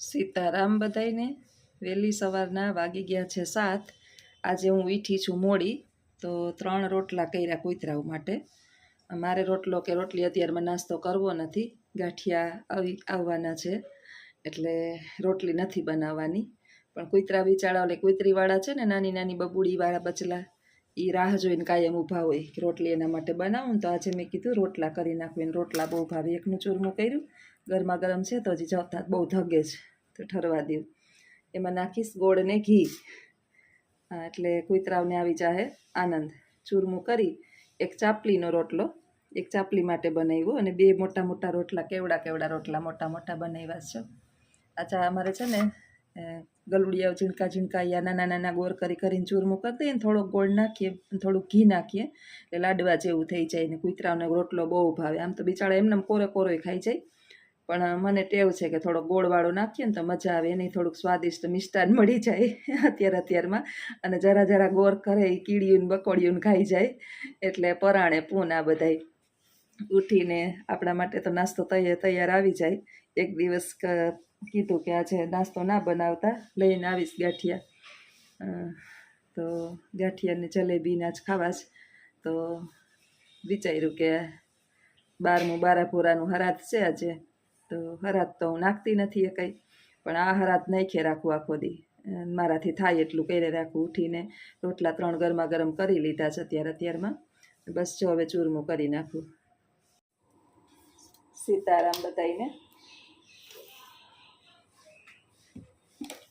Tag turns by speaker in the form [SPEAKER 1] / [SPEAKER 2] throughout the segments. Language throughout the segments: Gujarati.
[SPEAKER 1] સીતારામ બધાઈને વહેલી સવારના વાગી ગયા છે 7। આજે હું ઉઠી છું મોડી, તો 3 રોટલા કર્યા કૂતરાઓ માટે। મારે રોટલો કે રોટલી અત્યારમાં નાસ્તો કરવો નથી, ગાંઠિયા આવવાના છે એટલે રોટલી નથી બનાવવાની। પણ કૂતરા બિચારા ઓલે કૂતરીવાળા છે ને, નાની નાની બબુડીવાળા બચલા, એ રાહ જોઈને કાયમ ઊભા હોય કે રોટલી એના માટે બનાવું। તો આજે મેં કીધું રોટલા કરી નાખું, રોટલા બહુ ભાવે। એકનું ચૂરમું કર્યું, ગરમા ગરમ છે તો હજી જતા બહુ ધગે છે તો ઠરવા દઉં। એમાં નાખીશ ગોળ ને ઘી, એટલે કૂતરાઓને આવી જાહે આનંદ। ચૂરમું કરી એક ચાપલીનો રોટલો, એક ચાપલી માટે બનાવ્યો, અને 2 મોટા મોટા રોટલા, કેવડા રોટલા મોટા મોટા બનાવ્યા છે। આચા અમારે છે ને ગલુડિયા ઝીણકા ઝીણકા યા નાના નાના ગોર કરીને ચૂરમું કરી દઈએ ને, થોડોક ગોળ નાખીએ, થોડુંક ઘી નાખીએ એટલે લાડવા જેવું થઈ જાય ને કૂતરાઓને રોટલો બહુ ભાવે। આમ તો બિચારા એમને કોરે કોરોય ખાઈ જાય, પણ મને ટેવ છે કે થોડો ગોળવાળો નાખીએ ને તો મજા આવે, એની થોડુંક સ્વાદિષ્ટ મિષ્ટાન મળી જાય અત્યારમાં। અને જરા જરા ગોર કરે એ કીડીયું બકોડિયું ખાઈ જાય, એટલે પરાણે પૂના બધાય ઉઠીને આપણા માટે તો નાસ્તો તૈયાર આવી જાય। એક દિવસ કીધું કે આજે નાસ્તો ના બનાવતા, લઈને આવીશ ગાંઠિયા, તો ગાંઠિયાને જલેબીના જ ખાવા જ, તો વિચાર્યું કે 12મું બારાપુરાનું હરાત છે આજે, તો હરાત તો હું નાખતી નથી કંઈ, પણ આ હરાત નાખી રાખું આખો દી, મારાથી થાય એટલું કરી રાખું। ઉઠીને રોટલા 3 ગરમા ગરમ કરી લીધા છે અત્યારમાં, બસ જો હવે ચૂરમું કરી નાખું। સીતારામ બધાઈને।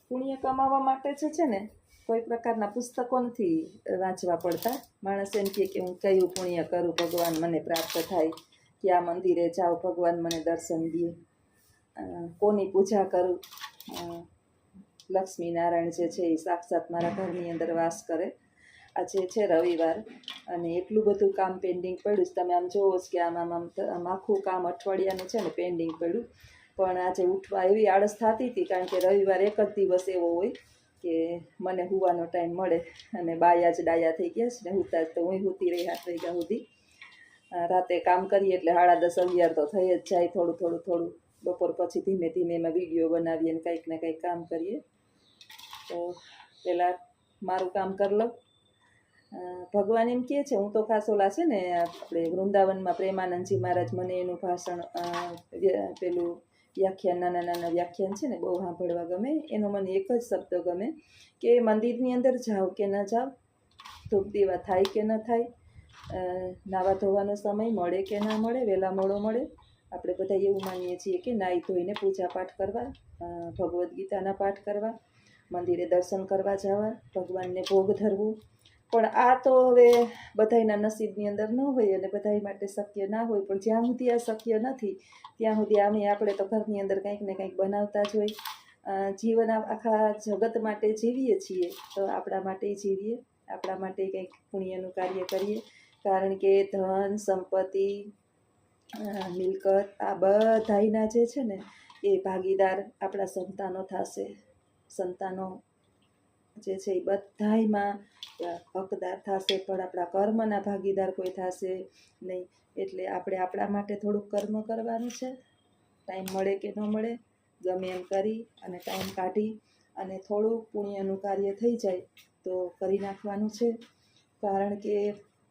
[SPEAKER 1] પુણ્ય કમાવા માટે છે ને કોઈ પ્રકારના પુસ્તકો નથી વાંચવા પડતા। માણસ એમ કે હું કયું પુણ્ય કરું, ભગવાન મને પ્રાપ્ત થાય, ક્યાં મંદિરે જાઉં, ભગવાન મને દર્શન દે, કોની પૂજા કરું। લક્ષ્મીનારાયણ જે છે એ સાક્ષાત મારા ઘરની અંદર વાસ કરે। આજે છે રવિવાર, અને એટલું બધું કામ પેન્ડિંગ પડ્યું, તમે આમ જોવો જ કે આમ આખું કામ અઠવાડિયાનું છે ને પેન્ડિંગ પડ્યું। પણ આજે ઉઠવા એવી આળસ થતી હતી, કારણ કે રવિવાર એક જ દિવસ એવો હોય કે મને હુવાનો ટાઈમ મળે, અને બાયા જ ડાયા થઈ ગયા છે ને, હુતા જ તો હું હુતી રહી 7 વાગ્યા સુધી। રાતે કામ કરીએ એટલે 10:30 11 તો થઈ જ જાય, થોડું બપોર પછી ધીમે ધીમે એમાં વિડીયો બનાવીએ ને કંઈક ને કંઈક કામ કરીએ। તો પહેલાં મારું કામ કરી લઉં। ભગવાન એમ કહે છે, હું તો ખાસ ઓલા છે ને આપણે વૃંદાવનમાં પ્રેમાનંદજી મહારાજ, મને એનું ભાષણ પેલું વ્યાખ્યાન, નાના વ્યાખ્યાન છે ને બહુ સાંભળવા ગમે। એનો મને એક જ શબ્દ ગમે કે મંદિરની અંદર જાઓ કે ન જાઓ, ધૂપ દીવા થાય કે ન થાય, નાવા ધોવાનો સમય મળે કે ના મળે, વહેલા મોડો મળે, આપણે બધા એવું માનીએ છીએ કે નાહી ધોઈને પૂજા પાઠ કરવા, ભગવદ્ ગીતાના પાઠ કરવા, મંદિરે દર્શન કરવા જવા, ભગવાનને ભોગ ધરવું। પણ આ તો હવે બધાના નસીબની અંદર ન હોય, અને બધા માટે શક્ય ના હોય। પણ જ્યાં સુધી આ શક્ય નથી ત્યાં સુધી આપણે તો ઘરની અંદર કંઈક ને કંઈક બનાવતા જ હોય। જીવન આખા જગત માટે જીવીએ છીએ તો આપણા માટે જીવીએ, આપણા માટે કંઈક પુણ્યનું કાર્ય કરીએ, કારણ કે ધન સંપત્તિ મિલકત આ બધાયના જે છે ને એ ભાગીદાર આપણા સંતાનો થશે। સંતાનો જે છે એ બધાયમાં હકદાર થશે, પણ આપણા કર્મના ભાગીદાર કોઈ થશે નહીં। એટલે આપણે આપણા માટે થોડુંક કર્મ કરવાનું છે, ટાઈમ મળે કે ન મળે ગમે એમ કરી અને ટાઈમ કાઢી અને થોડુંક પુણ્યનું કાર્ય થઈ જાય તો કરી નાખવાનું છે, કારણ કે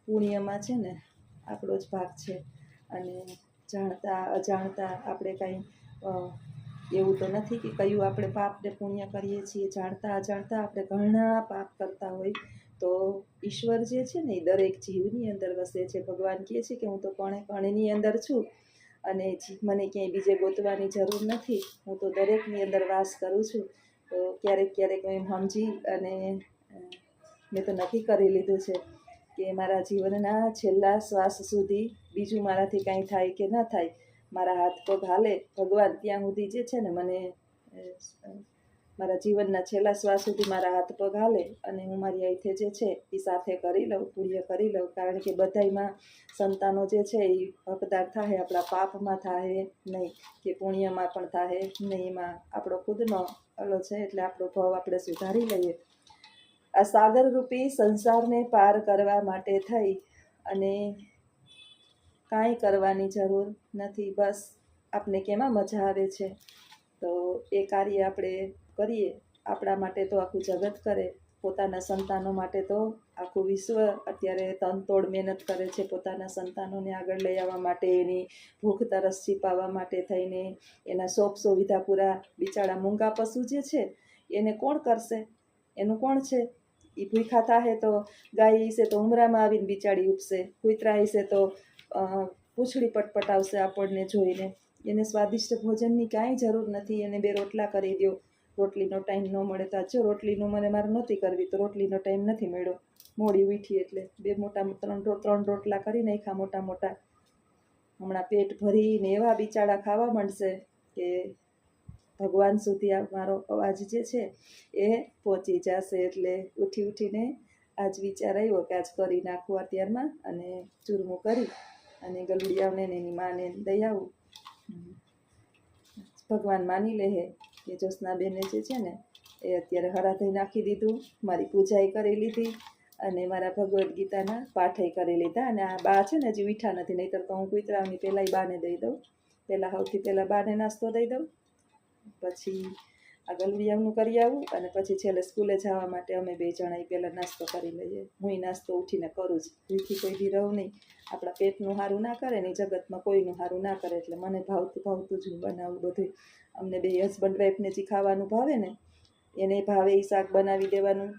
[SPEAKER 1] પુણ્યમાં છે ને આપણો જ ભાગ છે। અને જાણતા અજાણતા આપણે કાંઈ એવું તો નથી કે કયું આપણે પાપ ને પુણ્ય કરીએ છીએ, જાણતા અજાણતા આપણે ઘણા પાપ કરતા હોય તો ઈશ્વર જે છે ને એ દરેક જીવની અંદર વસે છે। ભગવાન કહે છે કે હું તો કણે કણની અંદર છું, અને મને ક્યાંય બીજે ગોતવાની જરૂર નથી, હું તો દરેકની અંદર વાસ કરું છું। તો ક્યારેક હું એમ સમજી અને મેં તો નક્કી કરી લીધું છે કે મારા જીવનના છેલ્લા શ્વાસ સુધી બીજું મારાથી કાંઈ થાય કે ન થાય, મારા હાથ પગ હાલે ભગવાન ત્યાં સુધી જે છે ને મને મારા જીવનના છેલ્લા શ્વાસ સુધી મારા હાથ પગ હાલે અને હું મારી આઈથે જે છે એ સાથે કરી લઉં, પુણ્ય કરી લઉં। કારણ કે બધાયમાં સંતાનો જે છે એ હકદાર થાય, આપણા પાપમાં થાય નહીં કે પુણ્યમાં પણ થાય નહીં, એમાં આપણો ખુદનો અલો છે, એટલે આપણો ભાવ આપણે સુધારી લઈએ। આ સાગરરૂપી સંસારને પાર કરવા માટે થઈ અને કાંઈ કરવાની જરૂર નથી, બસ આપને કેમાં મજા આવે છે તો એ કાર્ય આપણે કરીએ. આપણા માટે તો આખું જગત કરે, પોતાના સંતાનો માટે તો આખું વિશ્વ અત્યારે તનતોડ મહેનત કરે છે પોતાના સંતાનોને આગળ લઈ આવવા માટે, એની ભૂખ તરસ છીપાવવા માટે થઈને, એના શોખ સુવિધા પૂરા. બિચારા મૂંગા પશુ જે છે એને કોણ કરશે? એનું કોણ છે? એ ભૂખા થાહે તો ગાય હશે તો ઉમરામાં આવીને બિચારી ઉપસે, કૂતરા હશે તો પૂંછડી પટપટાવશે આપણને જોઈને. એને સ્વાદિષ્ટ ભોજનની કાંઈ જરૂર નથી. એને 2 રોટલા કરી દો, રોટલીનો ટાઈમ ન મળે તો જો રોટલીનું મારે નહોતી કરવી તો રોટલીનો ટાઈમ નથી મળ્યો, મોડી ઉઠી એટલે 3 રોટલા કરી નાખ્યા મોટા મોટા. હમણાં પેટ ભરીને એવા બિચારા ખાવા માંડશે કે ભગવાન સુધી આ મારો અવાજ જે છે એ પહોંચી જશે. એટલે ઉઠીને આજ વિચાર આવ્યો કે આજ કરી નાખું અત્યારમાં, અને ચૂરમું કરી અને ગલુડિયાઓને એની માને દઈ આવું. ભગવાન માની લે હે કે જ્યોત્સનાબેને જે છે ને એ અત્યારે હરાધઈ નાખી દીધું, મારી પૂજાઈ કરી લીધી અને મારા ભગવદ્ ગીતાના પાઠય કરી લીધા. અને આ બા છે ને હજી મીઠા નથી, નહીંતર તો હું કુતરાની પહેલાં બાને દઈ દઉં. સૌથી પહેલાં બાને નાસ્તો દઈ દઉં, પછી આ ગલુડિયાનું કરી આવું, અને પછી છેલ્લે સ્કૂલે જવા માટે અમે 2 જણા પહેલાં નાસ્તો કરી લઈએ. હું નાસ્તો ઉઠીને કરું જ, ભૂખી કોઈ દી રહું નહીં. આપણા પેટનું સારું ના કરે ને જગતમાં કોઈનું સારું ના કરે, એટલે મને ભાવતું જ હું બનાવું બધું. અમને 2 હસબન્ડ વાઈફને જે ખાવાનું ભાવે ને એને ભાવે એ શાક બનાવી દેવાનું,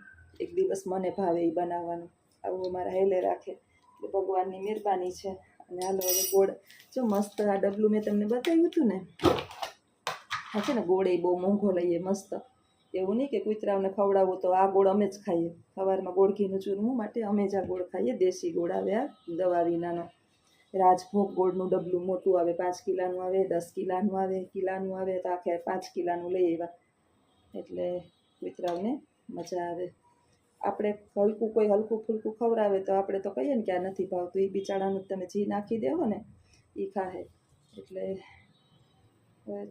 [SPEAKER 1] એક દિવસ મને ભાવે એ બનાવવાનું. આવું અમારા હેલે રાખે, એટલે ભગવાનની મહેરબાની છે. અને હાલો હવે ગોળ જો મસ્ત આ ડબલું મેં તમને બતાવ્યું હતું ને, આ છે ને ગોળ એ બહુ મોંઘો લઈએ મસ્ત. એવું નહીં કે કૂતરાઓને ખવડાવવું તો આ ગોળ અમે જ ખાઈએ. સવારમાં ગોળ ઘીનું ચૂરમું માટે અમે જ આ ગોળ ખાઈએ. દેશી ગોળ આવે, આ દવા વિનાનો. રાજભોગ ગોળનું ડબલું મોટું આવે, 5 કિલાનું આવે, 10 કિલાનું આવે, કિલાનું આવે, તો આખે 5 કિલાનું લઈ આવ્યા. એટલે કૂતરાઓને મજા આવે. આપણે હલકું ફૂલકું ખવડાવે તો આપણે તો કહીએ ને કે આ નથી ભાવતું, એ બિચારાનું તમે જી નાખી દેવો ને એ ખાહે. એટલે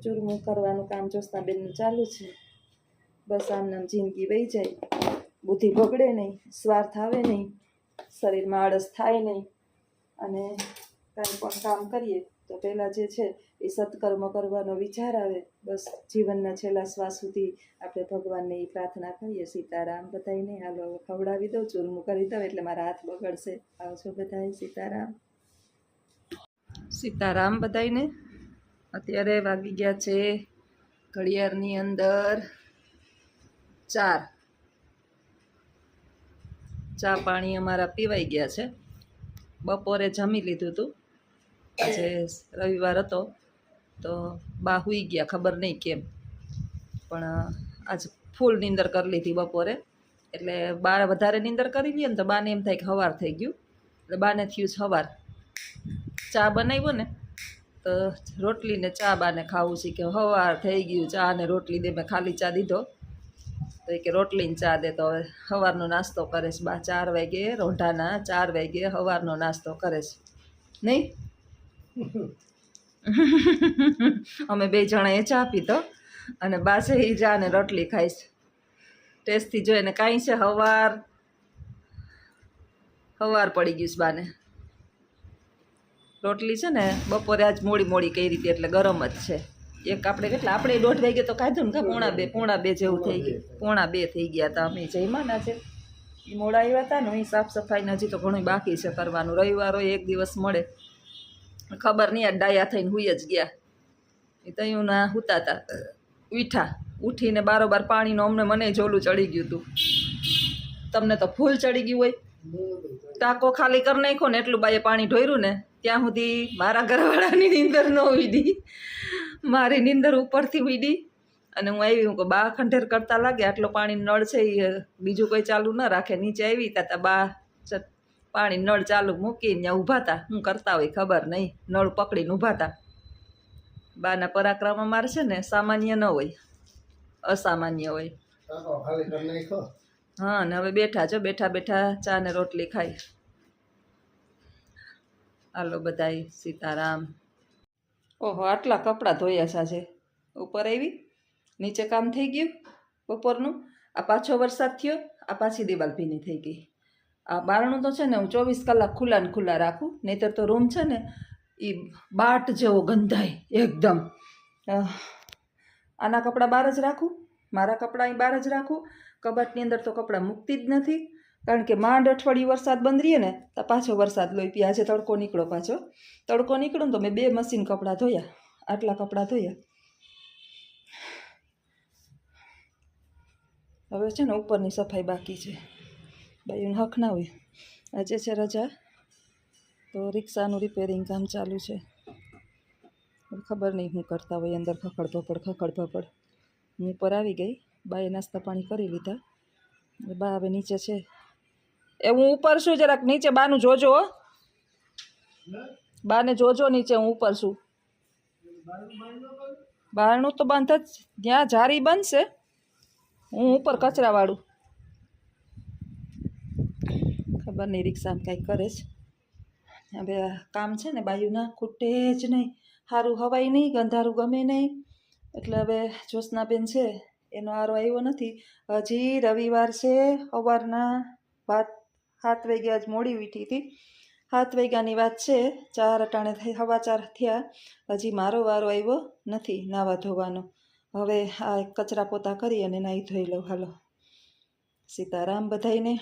[SPEAKER 1] ચૂરમું કરવાનું કામ જ્યોત્સનાબેનનું ચાલુ છે. બસ આમ જિંદગી વહી જાય, બુદ્ધિ બગડે નહીં, સ્વાર્થ આવે નહીં, શરીરમાં આળસ થાય નહીં, અને કાંઈ પણ કામ કરીએ તો પહેલાં જે છે એ સત્કર્મ કરવાનો વિચાર આવે. બસ જીવનના છેલ્લા શ્વાસ સુધી આપણે ભગવાનને એ પ્રાર્થના કરીએ. સીતારામ બધાઈને. હાલો ખવડાવી દઉં, ચૂરમું કરી દઉં એટલે મારા હાથ બગડશે. આવજો બધાય. સીતારામ. સીતારામ બધાઈને. અત્યારે વાગી ગયા છે ઘડિયાળની અંદર 4. ચા પાણી અમારા પીવાઈ ગયા છે. બપોરે જમી લીધું હતું. આજે રવિવાર હતો તો બા સૂઈ ગયા, ખબર નહીં કેમ, પણ આજ ફૂલ નીંદર કરી લીધી બપોરે. એટલે બા વધારે નીંદર કરી લે ને તો બાને એમ થાય કે સવાર થઈ ગયું, એટલે બાને થયું સવાર. ચા બનાવ્યો ને તો રોટલી ને ચા બાને ખાવું છે, કે સવાર થઈ ગયું, ચા ને રોટલી દે. મેં ખાલી ચા દીધો તો એ કે રોટલી ને ચા દે. તો હવે સવારનો નાસ્તો કરે છે બા. 4 વાગે, રોંઢાના 4 વાગે સવારનો નાસ્તો કરે છે નહીં. અમે 2 જણાએ ચા પીધો અને બા છે એ ચા ને રોટલી ખાઈશ. ટેસ્ટથી જોઈને કાંઈ છે સવાર પડી ગયું છે બાને. રોટલી છે ને બપોરે આજ મોડી કરી હતી એટલે ગરમ જ છે. એક આપણે 1:30 વાગે તો ખાધું ને, પોણા બે જેવું થઈ ગયું. પોણા 2 થઈ ગયા હતા. અમે જઈમાના છે એ મોડા આવ્યા હતા ને. એ સાફ સફાઈને હજી તો ઘણું બાકી છે કરવાનું. રવિવાર હોય 1 દિવસ મળે. ખબર નહીં આ ડાયા થઈને હુઈ જ ગયા. એ તયું ના હુતા હતા. ઉઠીને બારોબાર પાણીનો મને જોલું ચડી ગયું હતું. તમને તો ફૂલ ચડી ગયું હોય. ટાંકો ખાલી કરી નાખ્યો ને એટલું બાએ પાણી ઢોર્યું ને ત્યાં સુધી મારા ઘરવાળાની નીંદર ન ઉડી. મારી નીંદર ઉપરથી ઉડી અને હું આવી. હું બા ખંડેર કરતા લાગે, આટલો પાણી નળ છે એ બીજું કોઈ ચાલુ ન રાખે. નીચે આવી તા બા પાણી નળ ચાલુ મૂકીને ત્યાં ઊભા હતા. શું કરતા હોય ખબર નહીં, નળ પકડીને ઊભા હતા. બાના પરાક્રમ અમારે છે ને સામાન્ય ન હોય, અસામાન્ય હોય. હા, ને હવે બેઠા ચા ને રોટલી ખાઈ. હાલો બધાય. સીતારામ. ઓહો, આટલા કપડાં ધોયા સાજે. ઉપર આવી, નીચે કામ થઈ ગયું બપોરનું. આ પાછો વરસાદ થયો, આ પાછી દિવાલ ભીની થઈ ગઈ. આ બારણું તો છે ને હું 24 કલાક ખુલ્લા ને ખુલ્લા રાખું, નહીંતર તો રૂમ છે ને એ બાટ જેવો ગંધાય એકદમ. આના કપડાં બહાર જ રાખું, મારા કપડાં અહીં બહાર જ રાખું. કબાટની અંદર તો કપડાં મૂકતી જ નથી, કારણ કે માંડ અઠવાડિયું વરસાદ બંધ રહીએ ને તો પાછો વરસાદ લોહી પી. આજે તડકો નીકળો, પાછો તડકો નીકળ્યો ને તો મેં 2 મશીન કપડાં ધોયા, આટલા કપડાં ધોયા. હવે છે ને ઉપરની સફાઈ બાકી છે. બાઈનું હક ના હોય. આજે છે રજા, તો રિક્ષાનું રિપેરિંગ કામ ચાલુ છે. ખબર નહીં શું કરતા હોય અંદર, ખખડ ભપડ. હું ઉપર આવી ગઈ, બાએ નાસ્તા પાણી કરી લીધા. બા હવે નીચે છે. એ હું ઉપર છું, જરાક નીચે બાનું જોજો, બાને જોજો નીચે, હું ઉપર છું. બહારનું તો બંધ જ, ત્યાં જારી બનશે, હું ઉપર કચરાવાળું. ખબર નહીં રિક્ષામાં કાંઈ કરે છે. હવે કામ છે ને બાયુના ખૂટે જ નહીં, સારું હવાય નહીં, ગંધારું ગમે નહીં. એટલે હવે જ્યોત્સનાબેન છે એનો આરો આવ્યો નથી હજી. રવિવાર છે, સવારના 7 વાગ્યા જ મોડી ઉઠી હતી. 7 વાગ્યાની વાત છે, 4 અટાણે થઈ, 4:15 થયા, હજી મારો વારો આવ્યો નથી નાવા ધોવાનો. હવે આ કચરા પોતા કરી અને નાહી ધોઈ લઉં. હાલો, સીતારામ બધાઈને.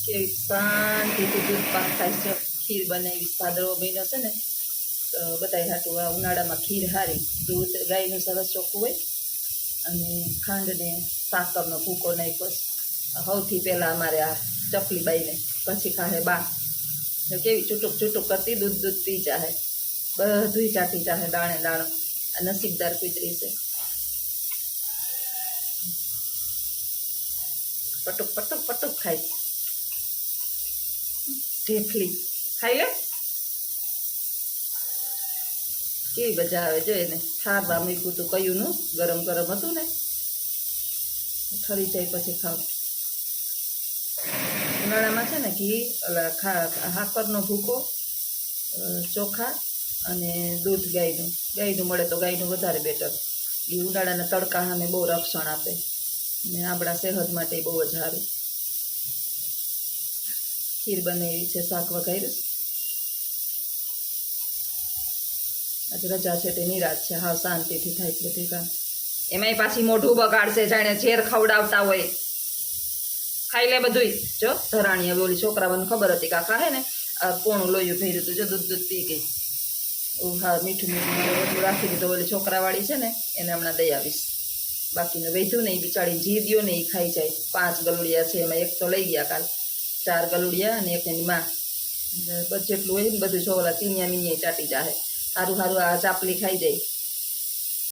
[SPEAKER 1] કેવી શાંતિથી દૂધ પાક થાય છે. ખીર બનાવી, ભાદરવો મહિનો છે ને તો બધાય હાટું આ ઉનાળામાં ખીર હારી. દૂધ ગાયનું સરસ ચોખ્ખું હોય અને ખાંડને સાકરનો ભૂકો નાખ્યો. સૌથી પહેલાં અમારે આ ચકલી બાઈને, પછી ખાહે બા. કેવી ચૂટુક કરતી દૂધ પી જાહે, બધુંય ચાટી જાહે દાણે દાણો. આ નસીબદાર કૂતરી છે. પટુક ખાય. ઢેફલી ખાઈ લે, કેવી મજા આવે જો એને. ઠારવા મૂક્યું તું કયુંનું, ગરમ હતું ને, ઠરી જાય પછી ખાવ. ઉનાળામાં છે ને ઘી, હાકરનો ભૂકો, ચોખા અને દૂધ ગાયનું મળે તો ગાયનું વધારે બેટર. એ ઉનાળાના તડકા સામે બહુ રક્ષણ આપે ને આપણા સેહત માટે બહુ જ સારું. ખીર બનાવી છે, શાક વઘાર્યું. આજે રજા છે તે નિરાશ છે, હાવ શાંતિથી થાય બધું કામ. એમાંય પાછી મોઢું બગાડશે, જાણે ઝેર ખવડાવતા હોય. ખાઈ લે બધુંય. જો ધરાણી હવે ઓલી છોકરાઓને ખબર હતી કાકા હે ને આ પોણું લોયું ભર્યું હતું, જો દૂધ પી ગઈ. હા, મીઠું એટલું રાખી દીધું. ઓલી છોકરાવાળી છે ને એને હમણાં દઈ આવીશ. બાકીનું વેધું ને એ બિચારીને જી દ્યો ને એ ખાઈ જાય. 5 ગલુડિયા છે, એમાં એક તો લઈ ગયા કાલ. 4 ગલુડિયા અને એક એની માં. જેટલું હોય ને બધું છોકરા ચીનિયા મીનિયા ચાટી જાય. સારું આ ચાપલી ખાઈ જાય.